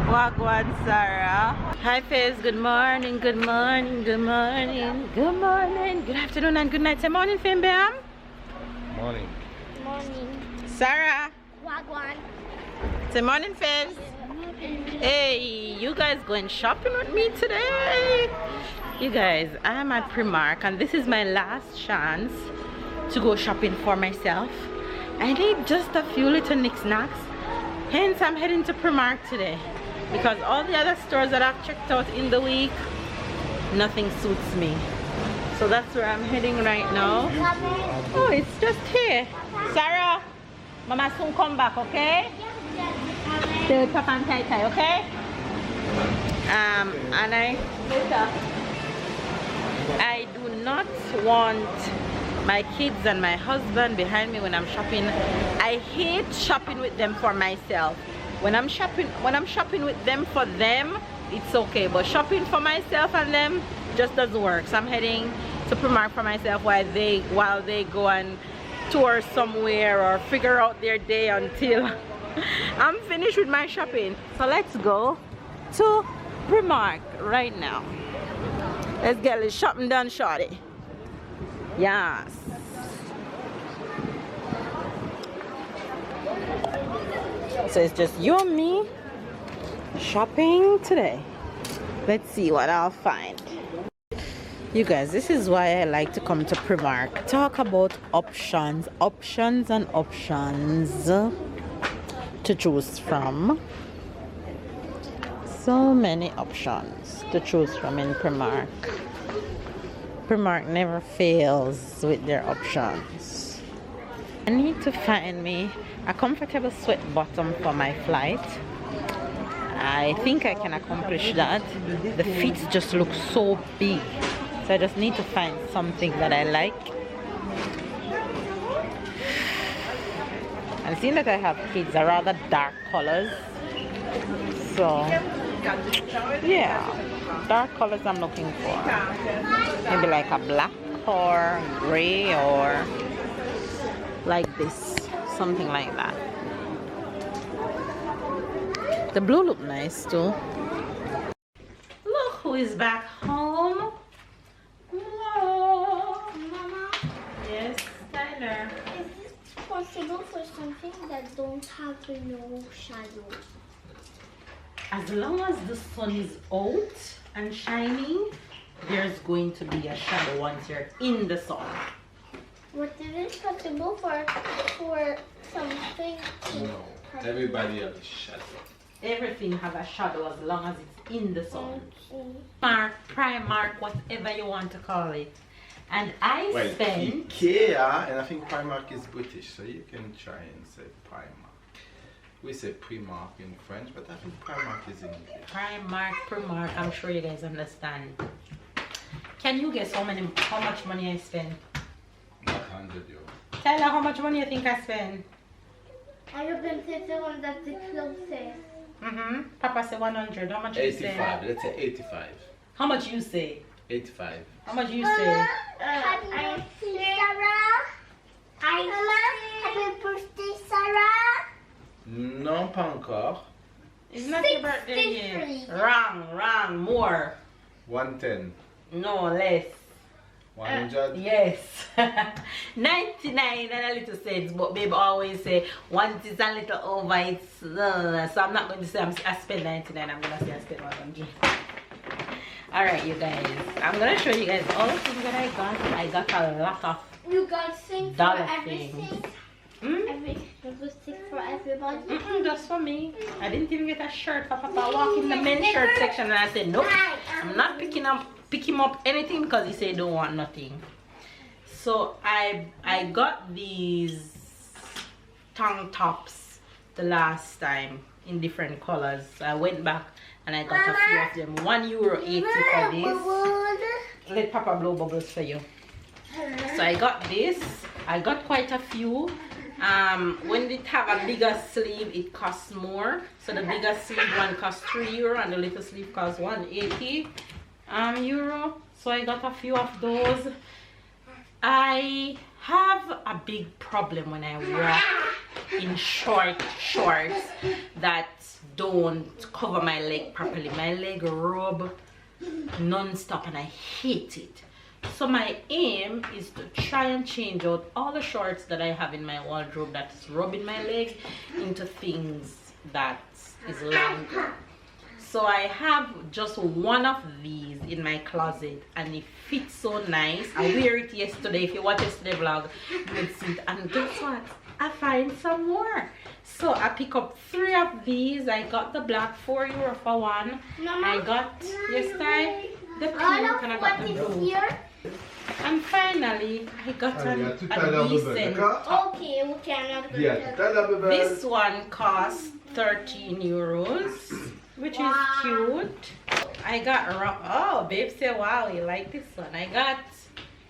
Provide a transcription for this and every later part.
Wagwan Sarah. Hi Fizz, good morning, good morning, good morning, good morning, good afternoon and good night. Say morning Fim Bam. Morning. Morning. Sarah. Wagwan. Say morning Fizz. Hey, you guys going shopping with me today? You guys, I'm at Primark and this is my last chance to go shopping for myself. I need just a few little knickknacks. Hence I'm heading to Primark today. Because all the other stores that I've checked out in the week, nothing suits me. So that's where I'm heading right now. Oh, it's just here. Sarah, Mama soon come back, okay? Stay with Papa and Tai Tai, okay? And I do not want my kids and my husband behind me when I'm shopping. I hate shopping with them for myself. When I'm shopping with them for them, it's okay, but shopping for myself and them just doesn't work. So I'm heading to Primark for myself while they go and tour somewhere or figure out their day until I'm finished with my shopping. So let's go to Primark right now. Let's get this shopping done, shorty. Yes. So it's just you and me shopping today. Let's see what I'll find. You guys, this is why I like to come to Primark. Talk about options and options to choose from. So many options to choose from in Primark. Primark never fails with their options. I need to find me a comfortable sweat bottom for my flight. I think I can accomplish that. The feet just look so big. So I just need to find something that I like. And seeing that I have kids are rather dark colors. So yeah, dark colors I'm looking for. Maybe like a black or gray or like this. Something like that. The blue look nice too. Look who is back home. Whoa, Mama. Yes, Tyler. Is it possible for something that don't have no shadow? As long as the sun is out and shining, there's going to be a shadow once you're in the sun. What is it possible for something? No, everybody has a shadow. Everything have a shadow as long as it's in the sun. Primark, whatever you want to call it. And I spent IKEA, and I think Primark is British, so you can try and say Primark. We say Primark in French, but I think Primark is in English. Primark, I'm sure you guys understand. Can you guess how much money I spent? 100 euro. Tyler, how much money you think I spent? I have been the one that's the closest. Papa said 100. How much you say? 85. Let's say 85. How much you say? 85. How much you say? I see Sarah. Happy birthday, Sarah. Non, pas encore. It's not your birthday yet. Wrong, more. 110. No, less. 100? Yes. 99 and a little cents, but babe always say once it's a little over, it's so I'm not going to say I spent 99, I'm gonna say I spent 100. Alright, you guys, I'm gonna show you guys all the things that I got. I got a lot of You got things for dollar everything? things. Everything for everybody? Just for me. I didn't even get a shirt for Papa. I walk in the men's shirt section and I said nope, I'm not picking him up anything because he said don't want nothing. So I got these tank tops the last time in different colors. So I went back and I got a few of them. €1.80 for this. Let Papa blow bubbles for you. So I got this. I got quite a few. When it have a bigger sleeve, it costs more. So the bigger sleeve one costs €3 and the little sleeve costs €1.80 euro. So I got a few of those. I have a big problem when I walk in short shorts that don't cover my leg properly. My leg rub non-stop and I hate it. So my aim is to try and change out all the shorts that I have in my wardrobe that's rubbing my leg into things that is longer. So I have just one of these in my closet and it fits so nice. I wear it yesterday. If you watch yesterday's vlog, you will see it. And guess what? I find some more. So I pick up 3 of these. I got the black €4 for one. I got yesterday the pink and I got the blue. And finally, I got a decent. Okay, I'm not going to. This one costs €13, which is cute. I got oh, babe say wow, you like this one. I got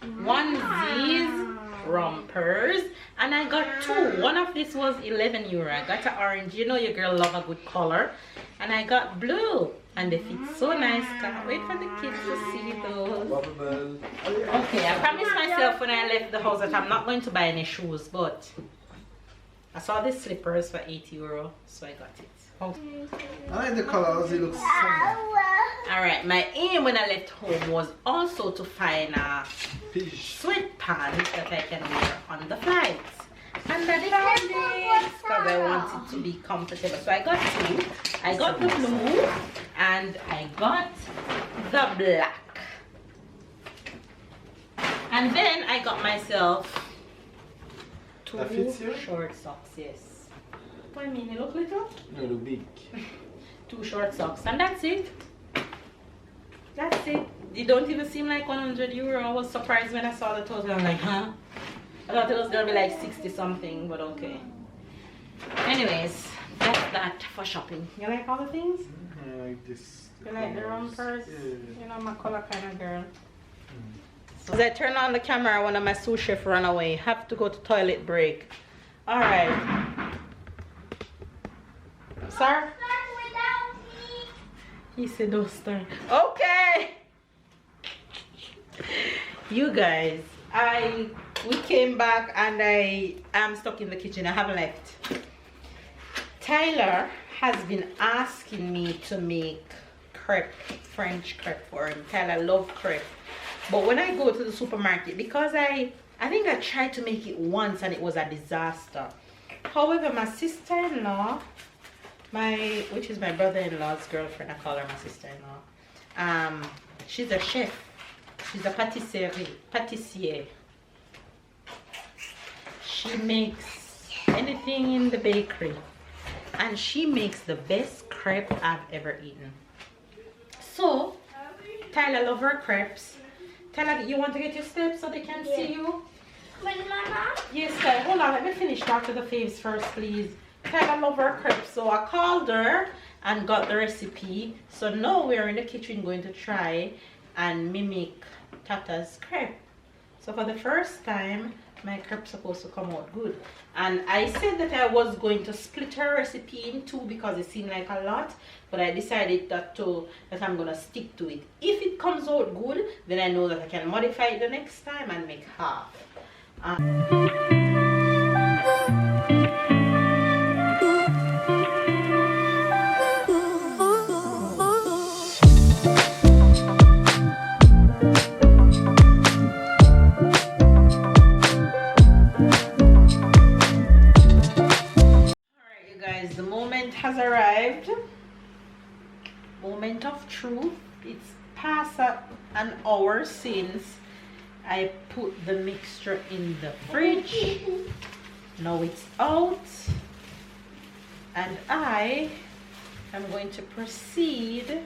onesies, rompers, and I got 2. One of this was €11. I got an orange. You know your girl love a good color. And I got blue. And they fit so nice. Can't wait for the kids to see those. Okay, I promised myself when I left the house that I'm not going to buy any shoes, but I saw these slippers for €80, so I got it. I like the colors, it looks summer. Alright, my aim when I left home was also to find a sweatpants that I can wear on the flights. And I found this because I wanted to be comfortable. So I got 2. I got the blue and I got the black. And then I got myself 2 short socks, yes. What do you mean, they look little? No, look big. 2 short socks and that's it. That's it. It don't even seem like €100. I was surprised when I saw the total. I'm like, huh? I thought it was gonna be like 60 something, but okay. Anyways, that's that for shopping. You like all the things? I like this. You like the rompers? Yeah. You know, my color kind of girl. So as I turn on the camera, one of my sous chef run away. Have to go to toilet break. All right. Sir? He said don't start. Okay. You guys, we came back and I am stuck in the kitchen. I haven't left. Tyler has been asking me to make crepe, French crepe for him. Tyler loves crepe. But when I go to the supermarket, because I think I tried to make it once and it was a disaster. However, my sister-in-law, which is my brother-in-law's girlfriend, I call her my sister-in-law. She's a chef. She's a pâtissier. She makes anything in the bakery. And she makes the best crepe I've ever eaten. So, Tyler loves her crepes. Tyler, you want to get your steps so they can see you? Mama? Yes, Tyler. Hold on, let me finish after the faves first, please. Tyler loves her crepes. So I called her and got the recipe. So now we're in the kitchen going to try and mimic Tata's crepe. So for the first time, my crepe's supposed to come out good. And I said that I was going to split her recipe in 2 because it seemed like a lot, but I decided that I'm gonna stick to it. If it comes out good, then I know that I can modify it the next time and make half. arrived. Moment of truth. It's past an hour since I put the mixture in the fridge. Now it's out, and I am going to proceed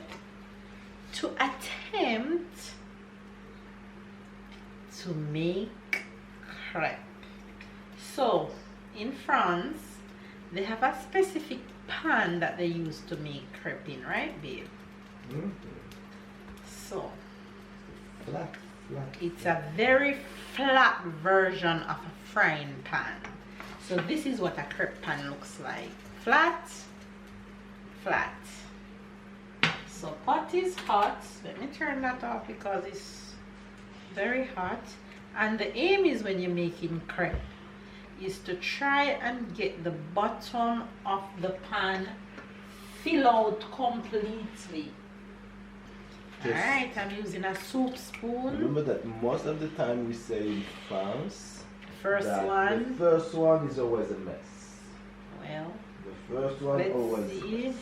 to attempt to make crepe. So in France they have a specific pan that they use to make crepe in, right, babe? Mm-hmm. So Flat. it's a very flat version of a frying pan. So this is what a crepe pan looks like. Flat, flat. So pot is hot. Let me turn that off because it's very hot. And the aim is, when you're making crepe, is to try and get the bottom of the pan fill out completely. Yes. Alright, I'm using a soup spoon. Remember that most of the time we say in France, First that one. the first one is always a mess. Well, The first one let's always see.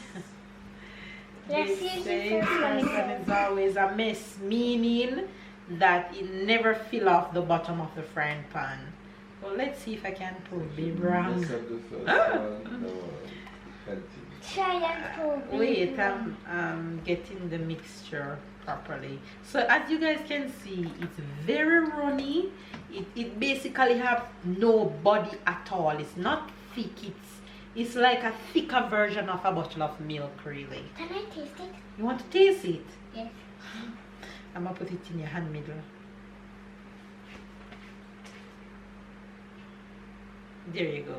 Let's They see say the first one is always a mess, meaning that it never fill off the bottom of the frying pan. Well, let's see if I can prove it wrong. Mess up the first one. No, continue. Try and prove Wait, I'm getting the mixture properly. So as you guys can see, it's very runny. It basically have no body at all. It's not thick. It's like a thicker version of a bottle of milk, really. Can I taste it? You want to taste it? Yes. I'm gonna put it in your hand middle. There you go.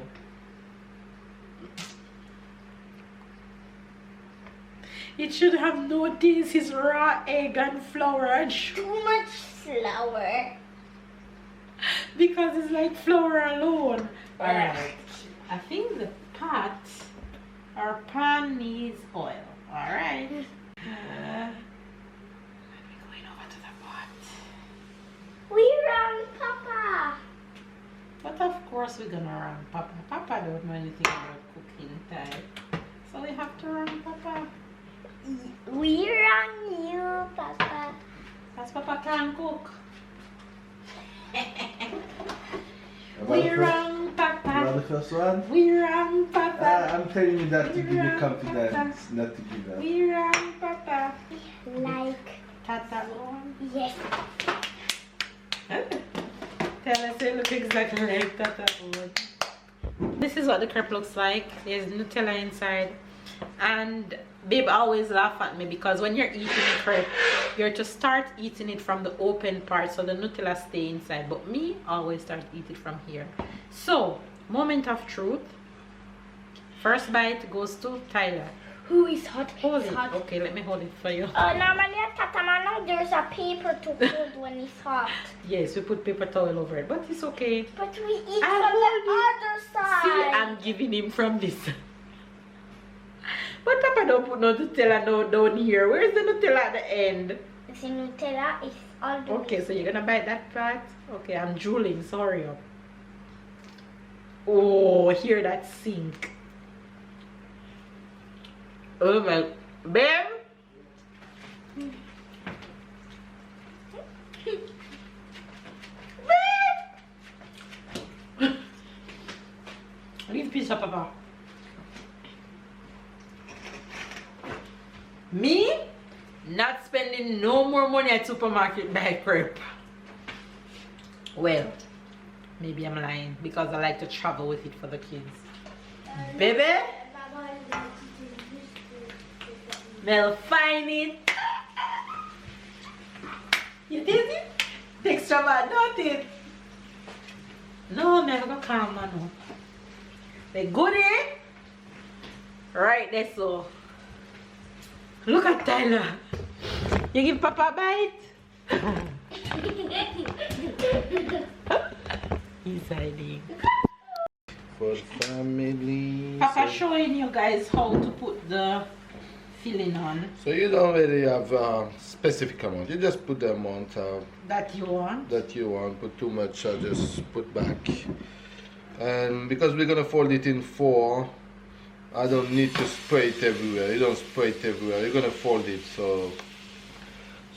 It should have no taste. It's raw egg and flour and sugar. Too much flour. Because it's like flour alone. Alright. I think the pot or pan needs oil. Alright. Let me go over to the pot. We run, Papa. But of course we're gonna run Papa. Papa don't know anything about cooking type. So we have to run Papa. We run you, Papa. That's Papa can cook. We We run You want Papa. the first one? We run Papa. I'm telling you that to We give you run, confidence, not to give up. We run Papa. Like, Tata one. yes. Tell us it look exactly like Tata one. This is what the crepe looks like. There's Nutella inside. And babe always laugh at me because when you're eating crepe, you're to start eating it from the open part so the Nutella stay inside. But me always start eating it from here. So, moment of truth. First bite goes to Tyler. Who is hot? Hold It's it. hot. Okay, let me hold it for you. Normally at Tatamano, there's a paper to hold when it's hot. Yes, we put paper towel over it, but it's okay. But we eat I from hold the other side. See, I'm giving him from this. But Papa don't put no Nutella no down here. Where's the Nutella at the end? The Nutella is all the Okay, so you're gonna bite that part? Okay, I'm drooling. Sorry. Oh, hear that sink. Oh my, babe. Babe. Leave piece of Papa. Me? Not spending no more money at supermarket buy crepe. Well, maybe I'm lying because I like to travel with it for the kids. Baby? Mel, find it. You did it? Extra bad, don't it? No, Mel, go calm man. No. The goodie? Right there, so. Look at Tyler. You give Papa a bite? He's hiding. For family. Papa showing you guys how to put the filling on So you don't really have a specific amount. You just put the amount that you want. that you want. Put too much, just put back. And because we're gonna fold it in 4, I don't need to spray it everywhere. You don't spray it everywhere. You're gonna fold it, so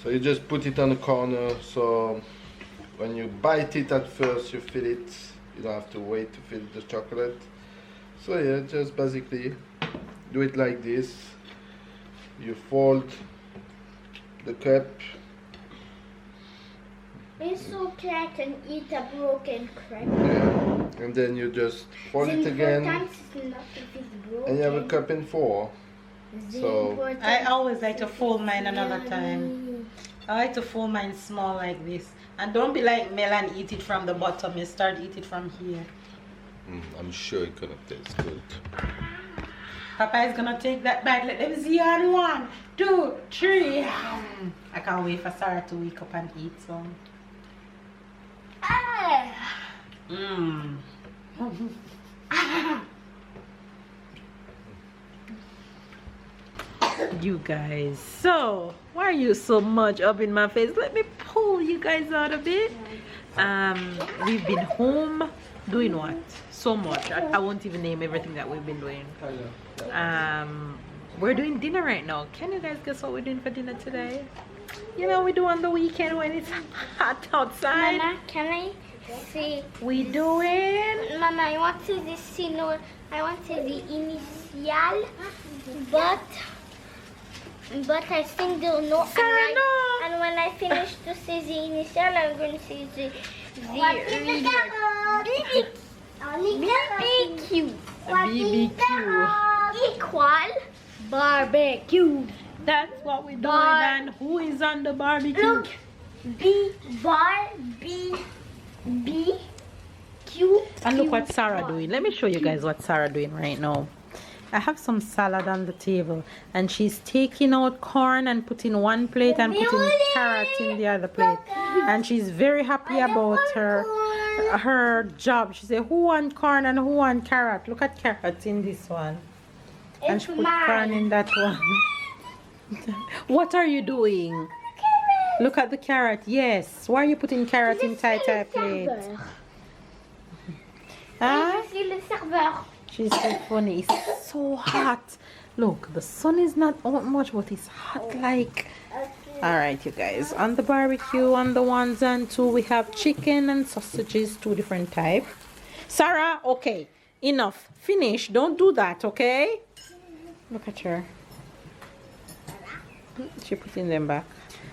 you just put it on the corner. So when you bite it at first, you feel it. You don't have to wait to feel the chocolate. So yeah, just basically do it like this. You fold the crepe. It's okay, I can eat a broken crepe. Yeah. And then you just fold it again. And you have a cup in 4. So I always like to fold mine another time. I like to fold mine small like this. And don't be like Mel and eat it from the bottom. You start eat it from here. I'm sure it's gonna taste good. Papa is gonna take that bite. Let them see on 1, 2, 3. I can't wait for Sarah to wake up and eat some. You guys, so why are you so much up in my face? Let me pull you guys out a bit. We've been home doing what? So much. I won't even name everything that we've been doing. We're doing dinner right now. Can you guys guess what we're doing for dinner today? You know, we do on the weekend when it's hot outside. Mama, can I see? We doing? Mama, I want to the sino. I want to the initial, but I think they'll know. Sarah, no. And when I finish to say the initial, I'm going to say the reader. BBQ. BBQ. Equal barbecue. That's what we're doing. And who is on the barbecue? Look, B Q. And look what Sarah doing. Let me show you guys what Sarah doing right now. I have some salad on the table, and she's taking out corn and putting one plate and putting carrot in the other plate. And she's very happy about her job. She said, who want corn and who want carrot? Look at carrot in this one. And she put corn in that one. What are you doing? Look at the carrot. Yes. Why are you putting carrot in plate? Huh? She's so funny. It's so hot. Look, the sun is not out much, but it's hot like. Alright, you guys. On the barbecue, on the 1s and 2, we have chicken and sausages, 2 different types. Sarah, okay. Enough. Finish. Don't do that, okay? Look at her. She putting them back.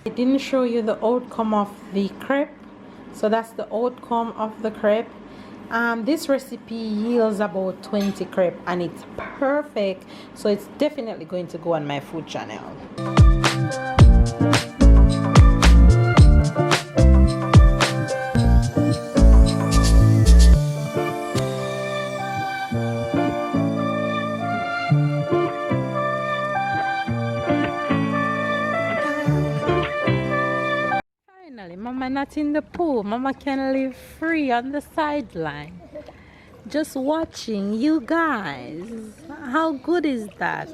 I didn't show you the outcome of the crepe. So that's the outcome of the crepe. This recipe yields about 20 crepe and it's perfect, so it's definitely going to go on my food channel. Mama not in the pool. Mama can live free on the sideline, just watching you guys. How good is that?